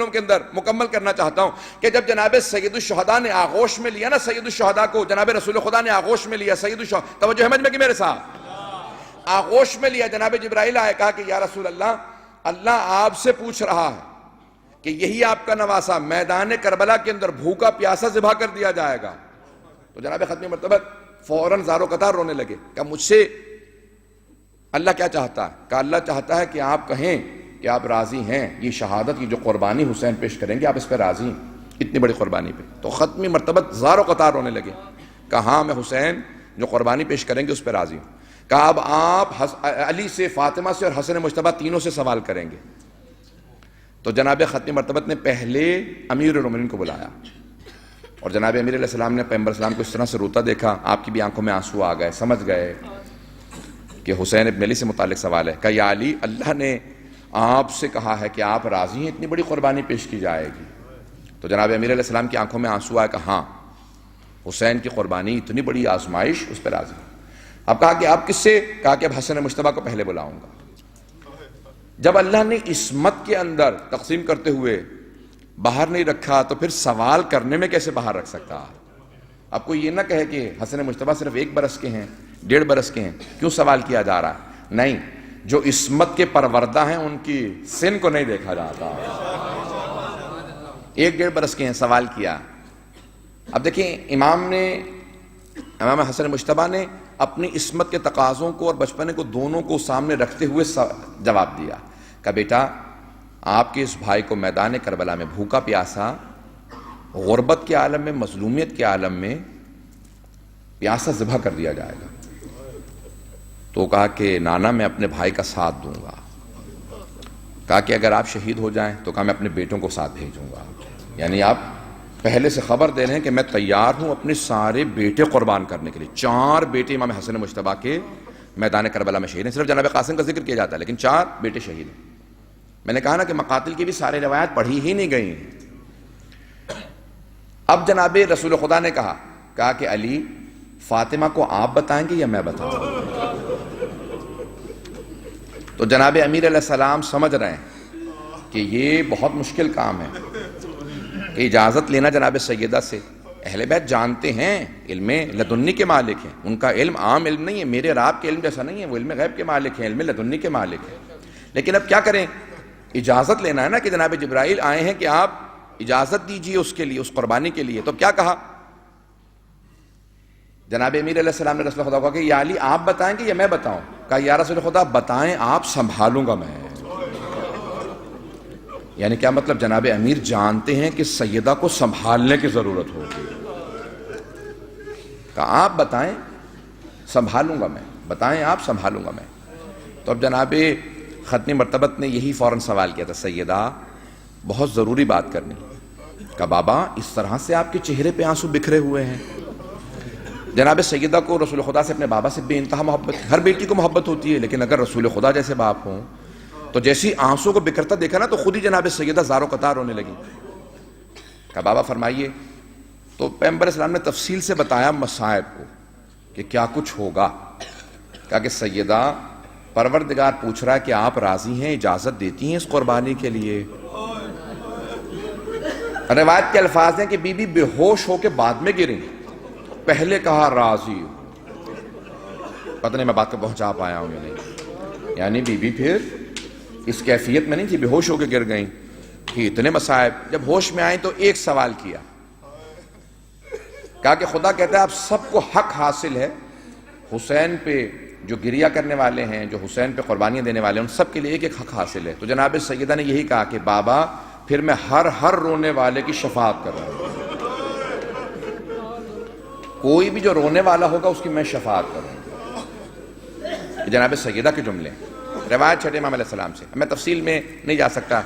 کے اندر مکمل کرنا چاہتا ہوں کہ جب جناب سید الشہداء نے آغوش میں لیا نا سید الشہداء کو، جناب رسول خدا نے آغوش میں لیا سید الشہداء، توجہ ہے میں کہ میرے ساتھ آغوش میں لیا، جناب جبرائیل آئے کہا کہ یا رسول اللہ، اللہ آپ سے پوچھ رہا ہے کہ یہی آپ کا نواسہ میدان کربلا کے اندر بھوکا پیاسا ذبح کر دیا جائے گا۔ تو جناب ختم مرتبت فوراً زار و قطار رونے لگے کہ مجھ سے اللہ کیا چاہتا ہے؟ کہ اللہ چاہتا ہے کہ آپ کہیں کہ آپ راضی ہیں، یہ شہادت کی جو قربانی حسین پیش کریں گے آپ اس پہ راضی ہیں، اتنی بڑی قربانی پہ۔ تو ختمی مرتبت زار و قطار رونے لگے، کہا ہاں میں حسین جو قربانی پیش کریں گے اس پہ راضی ہوں۔ کہا اب آپ علی سے، فاطمہ سے اور حسن مجتبیٰ تینوں سے سوال کریں گے۔ تو جناب ختمی مرتبت نے پہلے امیر المومنین کو بلایا، اور جناب امیر علیہ السلام نے پیغمبر اسلام کو اس طرح سے روتا دیکھا، آپ کی بھی آنکھوں میں آنسو آ گئے، سمجھ گئے کہ حسین ابن علی سے متعلق سوال ہے۔ کہا یا علی، اللہ نے آپ سے کہا ہے کہ آپ راضی ہیں اتنی بڑی قربانی پیش کی جائے گی۔ تو جناب امیر علیہ السلام کی آنکھوں میں آنسو آئے کہ ہاں حسین کی قربانی اتنی بڑی آزمائش، اس پہ راضی۔ اب کہا کہ آپ کس سے؟ کہا کہ اب حسن مجتبیٰ کو پہلے بلاؤں گا۔ جب اللہ نے عصمت کے اندر تقسیم کرتے ہوئے باہر نہیں رکھا تو پھر سوال کرنے میں کیسے باہر رکھ سکتا؟ اب کوئی یہ نہ کہے کہ حسن مجتبیٰ صرف 1 برس کے ہیں، 1.5 برس کے ہیں، کیوں سوال کیا جا رہا ہے؟ نہیں، جو عصمت کے پروردہ ہیں ان کی سن کو نہیں دیکھا جاتا۔ 1.5 برس کے ہیں، سوال کیا۔ اب دیکھیں امام حسن مجتبیٰ نے اپنی عصمت کے تقاضوں کو اور بچپنے کو دونوں کو سامنے رکھتے ہوئے جواب دیا کہ بیٹا آپ کے اس بھائی کو میدان کربلا میں بھوکا پیاسا، غربت کے عالم میں، مظلومیت کے عالم میں پیاسا ذبح کر دیا جائے گا۔ تو کہا کہ نانا میں اپنے بھائی کا ساتھ دوں گا۔ کہا کہ اگر آپ شہید ہو جائیں تو کہا میں اپنے بیٹوں کو ساتھ بھیجوں گا، یعنی آپ پہلے سے خبر دے رہے ہیں کہ میں تیار ہوں اپنے سارے بیٹے قربان کرنے کے لیے۔ 4 بیٹے امام حسن مجتبیٰ کے میدان کربلا میں شہید ہیں، صرف جناب قاسم کا ذکر کیا جاتا ہے لیکن 4 بیٹے شہید ہیں۔ میں نے کہا نا کہ مقاتل کی بھی سارے روایات پڑھی ہی نہیں گئی ہیں۔ اب جناب رسول خدا نے کہا کہ علی، فاطمہ کو آپ بتائیں گے یا میں بتاؤں؟ تو جناب امیر علیہ السلام سمجھ رہے ہیں کہ یہ بہت مشکل کام ہے کہ اجازت لینا جناب سیدہ سے۔ اہل بیت جانتے ہیں علم لدنی کے مالک ہیں، ان کا علم عام علم نہیں ہے، میرے اور آپ کے علم جیسا نہیں ہے، وہ علم غیب کے مالک ہیں، علم لدنی کے مالک ہیں۔ لیکن اب کیا کریں؟ اجازت لینا ہے نا کہ جناب جبرائیل آئے ہیں کہ آپ اجازت دیجئے اس کے لیے، اس قربانی کے لیے۔ تو کیا کہا جناب امیر علیہ السلام نے رسول خدا کو کہا کہ یا علی آپ بتائیں گے یا میں بتاؤں؟ کہا یا رسول خدا بتائیں آپ، سنبھالوں گا میں۔ یعنی کیا مطلب؟ جناب امیر جانتے ہیں کہ سیدہ کو سنبھالنے کی ضرورت ہوگی۔ کہا آپ بتائیں سنبھالوں گا میں، بتائیں آپ سنبھالوں گا میں۔ تو اب جناب ختمی مرتبت نے یہی فوراً سوال کیا تھا، سیدہ بہت ضروری بات کرنی۔ کہا بابا اس طرح سے آپ کے چہرے پہ آنسو بکھرے ہوئے ہیں۔ جناب سیدہ کو رسول خدا سے اپنے بابا سے بے انتہا محبت، ہر بیٹی کو محبت ہوتی ہے، لیکن اگر رسول خدا جیسے باپ ہوں تو جیسی آنسو کو بکھرتا دیکھا نا تو خود ہی جناب سیدہ زار و قطار ہونے لگی۔ کہا بابا فرمائیے۔ تو پیغمبر اسلام نے تفصیل سے بتایا مصائب کو کہ کیا کچھ ہوگا۔ کہا کہ سیدہ پروردگار پوچھ رہا ہے کہ آپ راضی ہیں، اجازت دیتی ہیں اس قربانی کے لیے؟ روایت کے الفاظ ہیں کہ بی بی بے ہوش ہو کے بعد میں گریں، پہلے کہا راضی۔ پتہ نہیں میں بات کو پہنچا پایا ہوں یا نہیں، یعنی بی بی پھر اس کیفیت میں نہیں تھی، بے ہوش ہو کے گر گئیں کہ اتنے مصائب۔ جب ہوش میں آئیں تو ایک سوال کیا، کہا کہ خدا کہتا ہے آپ سب کو حق حاصل ہے، حسین پہ جو گریہ کرنے والے ہیں، جو حسین پہ قربانیاں دینے والے ہیں، ان سب کے لیے ایک ایک حق حاصل ہے۔ تو جناب سیدہ نے یہی کہا کہ بابا پھر میں ہر رونے والے کی شفاعت کر رہا ہوں، کوئی بھی جو رونے والا ہوگا اس کی میں شفاعت کروں گا۔ جناب سیدہ کے جملے روایت چھٹے امام علیہ السلام سے، میں تفصیل میں نہیں جا سکتا۔